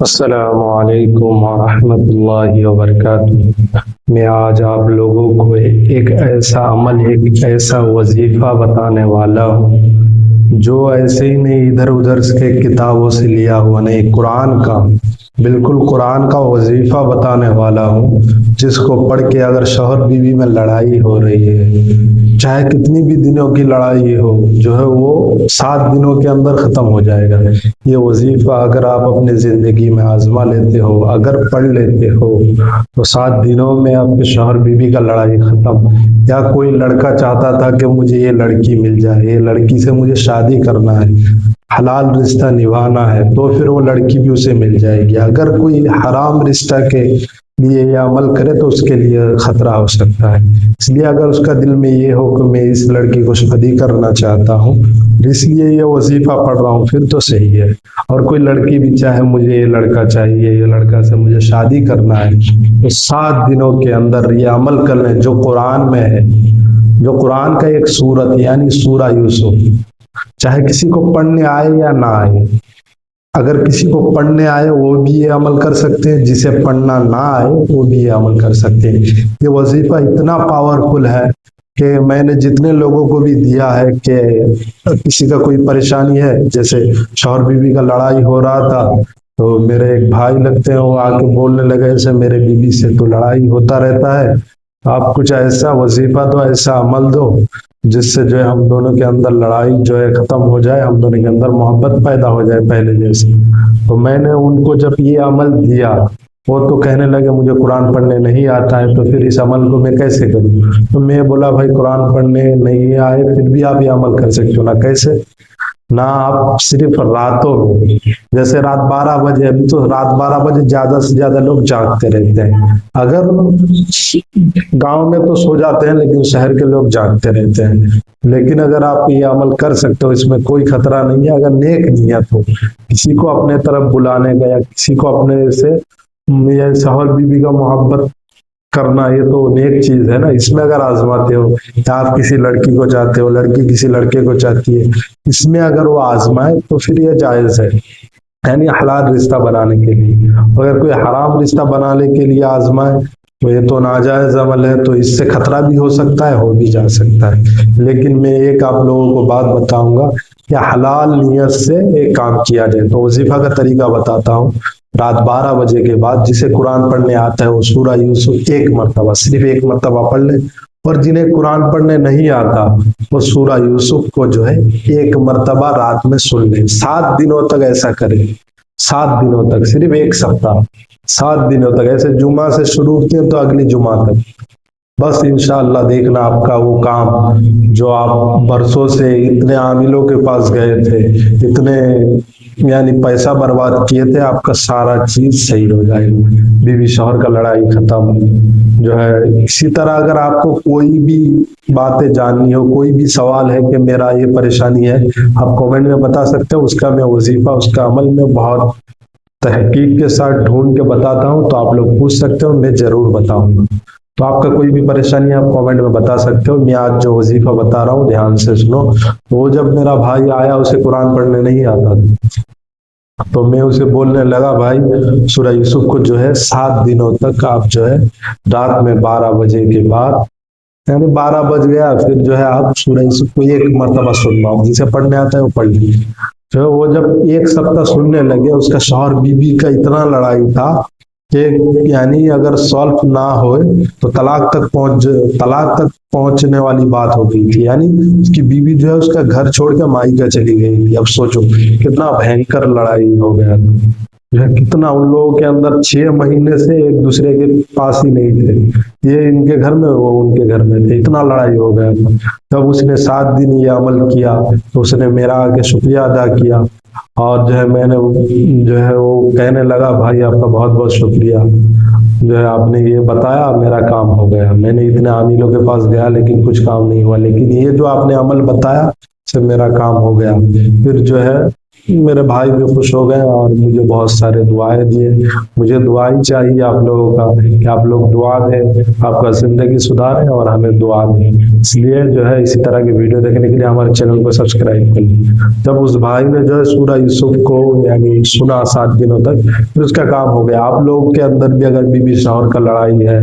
السلام علیکم ورحمۃ اللہ وبرکاتہ۔ میں آج آپ لوگوں کو ایک ایسا عمل، ایک ایسا وظیفہ بتانے والا ہوں جو ایسے ہی نہیں ادھر ادھر کے کتابوں سے لیا ہوا نہیں، قرآن کا، بالکل قرآن کا وظیفہ بتانے والا ہوں، جس کو پڑھ کے اگر شوہر بیوی میں لڑائی ہو رہی ہے، چاہے کتنی بھی دنوں کی لڑائی ہو، جو ہے وہ 7 دنوں کے اندر ختم ہو جائے گا۔ یہ وظیفہ اگر آپ اپنے زندگی میں آزما لیتے ہو، اگر پڑھ لیتے ہو، تو 7 دنوں میں آپ کے شوہر بیوی کا لڑائی ختم۔ یا کوئی لڑکا چاہتا تھا کہ مجھے یہ لڑکی مل جائے، یہ لڑکی سے مجھے شادی کرنا ہے، حلال رشتہ نبھانا ہے، تو پھر وہ لڑکی بھی اسے مل جائے گی۔ اگر کوئی حرام رشتہ کے لیے یہ عمل کرے تو اس کے لیے خطرہ ہو سکتا ہے۔ اس لیے اگر اس کا دل میں یہ ہو کہ میں اس لڑکی کو شادی کرنا چاہتا ہوں، اس لیے یہ وظیفہ پڑھ رہا ہوں، پھر تو صحیح ہے۔ اور کوئی لڑکی بھی چاہے مجھے یہ لڑکا چاہیے، یہ لڑکا سے مجھے شادی کرنا ہے، تو 7 دنوں کے اندر یہ عمل کر لیں جو قرآن میں ہے، جو قرآن کا ایک سورت یعنی سورہ یوسف، چاہے کسی کو پڑھنے آئے یا نہ آئے۔ اگر کسی کو پڑھنے آئے وہ بھی یہ عمل کر سکتے ہیں، جسے پڑھنا نہ آئے وہ بھی یہ عمل کر سکتے ہیں۔ یہ وظیفہ اتنا پاورفل ہے کہ میں نے جتنے لوگوں کو بھی دیا ہے کہ کسی کا کوئی پریشانی ہے، جیسے شوہر بیوی کا لڑائی ہو رہا تھا، تو میرے ایک بھائی لگتے ہیں، وہ آ کے بولنے لگے ایسے میرے بیوی سے تو لڑائی ہوتا رہتا ہے، آپ کچھ ایسا وظیفہ دو، ایسا عمل دو جس سے جو ہے ہم دونوں کے اندر لڑائی جو ہے ختم ہو جائے، ہم دونوں کے اندر محبت پیدا ہو جائے پہلے جیسے۔ تو میں نے ان کو جب یہ عمل دیا، وہ تو کہنے لگے مجھے قرآن پڑھنے نہیں آتا ہے، تو پھر اس عمل کو میں کیسے کروں؟ تو میں بولا بھائی قرآن پڑھنے نہیں آئے پھر بھی آپ یہ عمل کر سکتے ہو نا۔ کیسے؟ نہ آپ صرف راتوں میں، جیسے رات 12 بجے، ابھی تو رات 12 بجے زیادہ سے زیادہ لوگ جاگتے رہتے ہیں، اگر گاؤں میں تو سو جاتے ہیں لیکن شہر کے لوگ جاگتے رہتے ہیں۔ لیکن اگر آپ یہ عمل کر سکتے ہو، اس میں کوئی خطرہ نہیں ہے، اگر نیک نیت ہو، کسی کو اپنے طرف بلانے کا یا کسی کو اپنے سے یا شوہر بیوی کا محبت کرنا، یہ تو نیک چیز ہے نا۔ اس میں اگر آزماتے ہو، یا آپ کسی لڑکی کو چاہتے ہو، لڑکی کسی لڑکے کو چاہتی ہے، اس میں اگر وہ آزمائے تو پھر یہ جائز ہے، یعنی حلال رشتہ بنانے کے لیے۔ اگر کوئی حرام رشتہ بنانے کے لیے آزمائے تو یہ تو ناجائز عمل ہے، تو اس سے خطرہ بھی ہو سکتا ہے، ہو بھی جا سکتا ہے۔ لیکن میں ایک آپ لوگوں کو بات بتاؤں گا کہ حلال نیت سے ایک کام کیا جائے، تو وظیفہ کا طریقہ بتاتا ہوں۔ رات 12 بجے کے بعد جسے قرآن پڑھنے آتا ہے وہ سورہ یوسف ایک مرتبہ، صرف ایک مرتبہ پڑھ لے، اور جنہیں قرآن پڑھنے نہیں آتا وہ سورہ یوسف کو جو ہے ایک مرتبہ رات میں سن لیں۔ 7 دنوں تک ایسا کریں، 7 دنوں تک، صرف ایک سپتاہ، 7 دنوں تک، ایسے جمعہ سے شروع کیے تو اگلی جمعہ تک، بس انشاءاللہ دیکھنا آپ کا وہ کام جو آپ برسوں سے اتنے عاملوں کے پاس گئے تھے، اتنے یعنی پیسہ برباد کیے تھے، آپ کا سارا چیز صحیح ہو جائے گا، بیوی شوہر کا لڑائی ختم جو ہے۔ اسی طرح اگر آپ کو کوئی بھی باتیں جاننی ہو، کوئی بھی سوال ہے کہ میرا یہ پریشانی ہے، آپ کامنٹ میں بتا سکتے ہو، اس کا میں وظیفہ، اس کا عمل میں بہت تحقیق کے ساتھ ڈھونڈ کے بتاتا ہوں، تو آپ لوگ پوچھ سکتے ہو، میں ضرور بتاؤں گا۔ تو آپ کا کوئی بھی پریشانی آپ کامنٹ میں بتا سکتے ہو۔ میں آج جو وظیفہ بتا رہا ہوں دھیان سے سنو۔ وہ جب میرا بھائی آیا، اسے قرآن پڑھنے نہیں آتا تھا، تو میں اسے بولنے لگا بھائی سورہ یوسف کو جو ہے 7 دنوں تک آپ جو ہے رات میں 12 بجے کے بعد، یعنی 12 بج گیا پھر جو ہے آپ سورہ یوسف کو ایک مرتبہ سننا، جسے پڑھنے آتا ہے وہ پڑھ لیجیے۔ جو وہ جب ایک سپتہ سننے لگے، اس کا شوہر بیوی کا اتنا لڑائی تھا کہ یعنی اگر سالف نہ ہوئے تو طلاق تک پہنچنے والی بات ہو گئی تھی، یعنی اس کی بیوی جو ہے اس کا گھر چھوڑ کے مائکا چلی گئی تھی۔ اب سوچو کتنا بھینکر لڑائی ہو گیا جو ہے، کتنا ان لوگوں کے اندر 6 مہینے سے ایک دوسرے کے پاس ہی نہیں تھے، یہ ان کے گھر میں وہ ان کے گھر میں تھے، اتنا لڑائی ہو گیا تھا۔ جب اس نے 7 دن یہ عمل کیا تو اس نے میرا آ کے شکریہ ادا کیا، اور جو ہے میں نے جو ہے وہ کہنے لگا بھائی آپ کا بہت بہت شکریہ، جو ہے آپ نے یہ بتایا، میرا کام ہو گیا۔ میں نے اتنے عاملوں کے پاس گیا لیکن کچھ کام نہیں ہوا، لیکن یہ جو آپ نے عمل بتایا اس سے میرا کام ہو گیا۔ پھر جو ہے میرے بھائی بھی خوش ہو گئے اور مجھے بہت سارے دعائیں دیے. مجھے دعا ہی چاہیے آپ لوگوں کا کہ آپ لوگ دعا دیں، آپ کا زندگی سدھاریں اور ہمیں دعا دیں. اس لیے جو ہے اسی طرح کی ویڈیو دیکھنے کے لیے ہمارے چینل کو سبسکرائب کر لیں. جب اس بھائی نے جو ہے سورہ یوسف کو یعنی سنا 7 دنوں تک، پھر اس کا کام ہو گیا. آپ لوگوں کے اندر بھی اگر بیوی شوہر کا لڑائی ہے،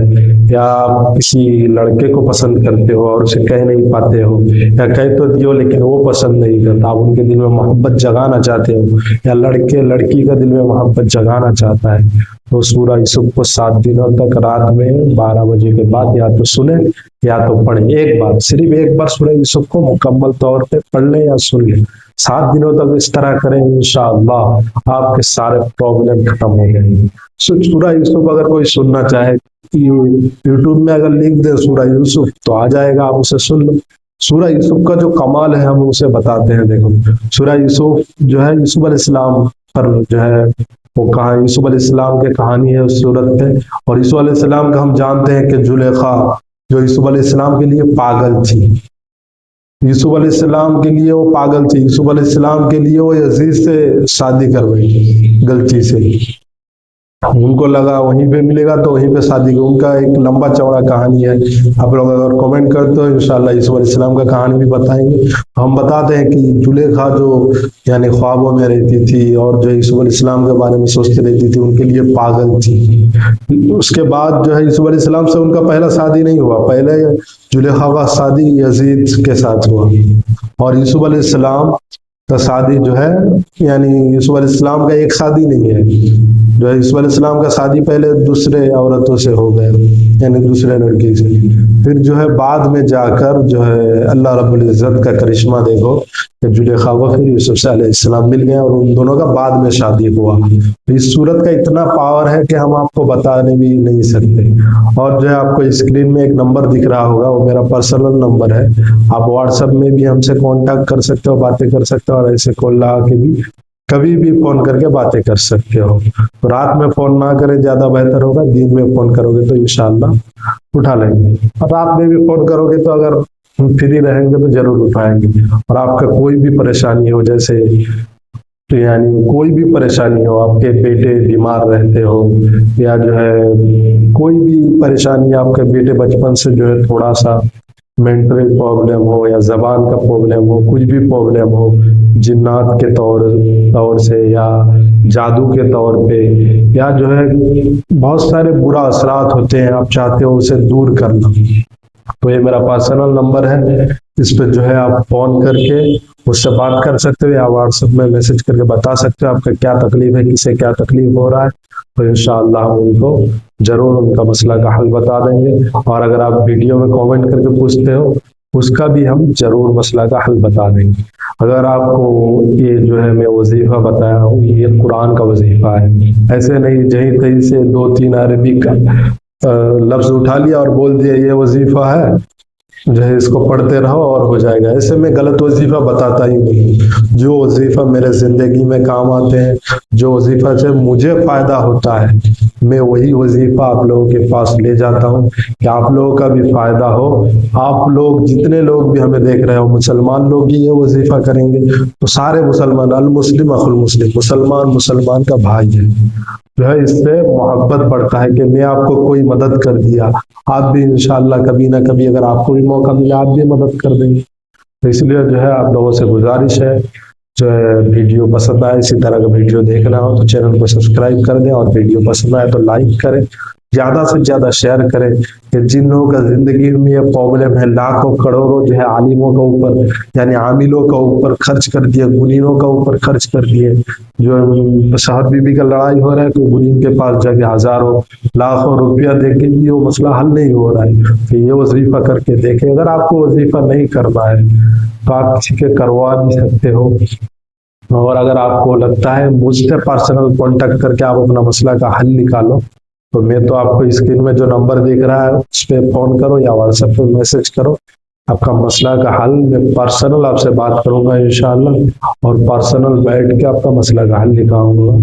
یا آپ کسی لڑکے کو پسند کرتے ہو اور اسے کہہ نہیں پاتے ہو، یا کہہ تو دیو لیکن وہ پسند نہیں کرتا، آپ ان کے دل میں محبت جگانا چاہتے ہو، یا لڑکے لڑکی کا دل میں محبت جگانا چاہتا ہے، تو سورہ یوسف کو 7 دنوں تک رات میں 12 بجے کے بعد یا تو سنیں یا تو پڑھیں. ایک بار، صرف ایک بار سورہ یوسف کو مکمل طور پہ پڑھ لیں یا سن لیں. 7 دنوں تک اس طرح کریں، انشاءاللہ آپ کے سارے پرابلم ختم ہو جائیں گے. سورہ یوسف اگر کوئی سننا چاہے، یوٹیوب میں اگر لکھ دیں سورہ یوسف تو آ جائے گا، آپ اسے سن لو. سورہ یوسف کا جو کمال ہے ہم اسے بتاتے ہیں. دیکھو سورہ یوسف جو ہے یوسف علیہ السلام پر جو ہے وہ کہاں یوسف علیہ السلام کی کہانی ہے اس صورت پہ. اور یوسف علیہ السلام کا ہم جانتے ہیں کہ زلیخا جو یوسف علیہ السلام کے لیے پاگل تھی، یوسف علیہ السلام کے لیے وہ پاگل تھی، یوسف علیہ السلام کے لیے وہ یزید سے شادی کر بیٹھی غلطی سے. ان کو لگا وہیں پہ ملے گا تو وہیں پہ شادی کی. ان کا ایک لمبا چوڑا کہانی ہے. آپ لوگ اگر کمنٹ کرتے ہو انشاءاللہ یوسف علیہ السلام کا کہانی بھی بتائیں گے. ہم بتاتے ہیں کہ زلیخا جو یعنی خوابوں میں رہتی تھی اور جو یوسف علیہ السلام کے بارے میں سوچتی رہتی تھی، ان کے لیے پاگل تھی. اس کے بعد جو ہے یوسف علیہ السلام سے ان کا پہلا شادی نہیں ہوا، پہلے زلیخا کا شادی یزید کے ساتھ ہوا. اور یوسف علیہ السلام کا شادی جو ہے یعنی یوسف علیہ السلام کا ایک شادی نہیں ہے، جو ہے یوسف علیہ السلام کا شادی پہلے دوسرے عورتوں سے ہو گئے، یعنی دوسرے لڑکی سے. پھر جو ہے بعد میں جا کر جو ہے اللہ رب العزت کا کرشمہ دیکھو کہ زلیخا کو پھر یوسف سے علیہ السلام مل گئے اور ان دونوں کا بعد میں شادی ہوا. اس صورت کا اتنا پاور ہے کہ ہم آپ کو بتانے بھی نہیں سکتے. اور جو ہے آپ کو اسکرین میں ایک نمبر دکھ رہا ہوگا، وہ میرا پرسنل نمبر ہے. آپ واٹس ایپ میں بھی ہم سے کانٹیکٹ کر سکتے ہو، باتیں کر سکتے ہو، اور ایسے کال لگا کے بھی کبھی بھی فون کر کے باتیں کر سکتے ہو. رات میں فون نہ کریں، زیادہ بہتر ہوگا. دن میں فون کرو گے تو انشاءاللہ اٹھا لیں گے. اور رات میں بھی فون کرو گے تو اگر فری رہیں گے تو ضرور اٹھائیں گے. اور آپ کا کوئی بھی پریشانی ہو، جیسے یعنی کوئی بھی پریشانی ہو، آپ کے بیٹے بیمار رہتے ہو، یا جو ہے کوئی بھی پریشانی، آپ کے بیٹے بچپن سے جو ہے تھوڑا سا مینٹل پرابلم ہو، یا زبان کا پرابلم ہو، کچھ بھی پرابلم ہو، جنات کے طور سے یا جادو کے طور پہ، یا جو ہے بہت سارے برا اثرات ہوتے ہیں، آپ چاہتے ہو اسے دور کرنا، تو یہ میرا پرسنل نمبر ہے. اس پہ جو ہے آپ فون کر کے مجھ سے بات کر سکتے ہو، یا واٹس ایپ میں میسج کر کے بتا سکتے ہو آپ کا کیا تکلیف ہے، کسے کیا تکلیف ہو رہا ہے. تو انشاءاللہ ہم ان کو ضرور ان کا مسئلہ کا حل بتا دیں گے. اور اگر آپ ویڈیو میں کامنٹ کر کے پوچھتے ہو، اس کا بھی ہم ضرور مسئلہ کا حل بتا دیں گے. اگر آپ کو یہ جو ہے میں وظیفہ بتایا ہوں، یہ قرآن کا وظیفہ ہے. ایسے نہیں جہیں تہیں سے 2-3 عربی کا لفظ اٹھا لیا اور بول دیا یہ وظیفہ ہے، جو ہے اس کو پڑھتے رہو اور ہو جائے گا. ایسے میں غلط وظیفہ بتاتا ہی نہیں. جو وظیفہ میرے زندگی میں کام آتے ہیں، جو وظیفہ سے مجھے فائدہ ہوتا ہے، میں وہی وظیفہ آپ لوگوں کے پاس لے جاتا ہوں کہ آپ لوگوں کا بھی فائدہ ہو. آپ لوگ جتنے لوگ بھی ہمیں دیکھ رہے ہو، مسلمان لوگ ہی یہ وظیفہ کریں گے تو سارے مسلمان، المسلم اخو المسلم، مسلمان مسلمان کا بھائی ہے. جو ہے اس سے محبت بڑھتا ہے کہ میں آپ کو کوئی مدد کر دیا، آپ بھی انشاءاللہ کبھی نہ کبھی اگر آپ کو بھی موقع ملا آپ بھی مدد کر دیں گے. تو اس لیے جو ہے آپ لوگوں سے گزارش ہے، جو ہے ویڈیو پسند آئے، اسی طرح کا ویڈیو دیکھنا ہو تو چینل کو سبسکرائب کر دیں، اور ویڈیو پسند آئے تو لائک کریں، زیادہ سے زیادہ شیئر کریں. کہ جن لوگوں کا زندگی میں یہ پرابلم ہے، لاکھوں کروڑوں جو ہے عالموں کا اوپر یعنی عاملوں کا اوپر خرچ کر دیے، گنینوں کا اوپر خرچ کر دیے. جو صاحب بیوی کا لڑائی ہو رہا ہے تو گنین کے پاس جا کے ہزاروں لاکھوں روپیہ دے کے بھی وہ مسئلہ حل نہیں ہو رہا ہے. تو یہ وظیفہ کر کے دیکھیں. اگر آپ کو وظیفہ نہیں کرنا ہے تو آپ کسی کے کروا بھی سکتے ہو. اور اگر آپ کو لگتا ہے مجھ سے پرسنل کانٹیکٹ کر کے آپ اپنا مسئلہ کا حل نکالو، تو میں تو آپ کو اسکرین میں جو نمبر دکھ رہا ہے اس پہ فون کرو یا واٹس ایپ پہ میسج کرو. آپ کا مسئلہ کا حل میں پرسنل آپ سے بات کروں گا انشاءاللہ، اور پرسنل بیٹھ کے آپ کا مسئلہ کا حل نکالوں گا.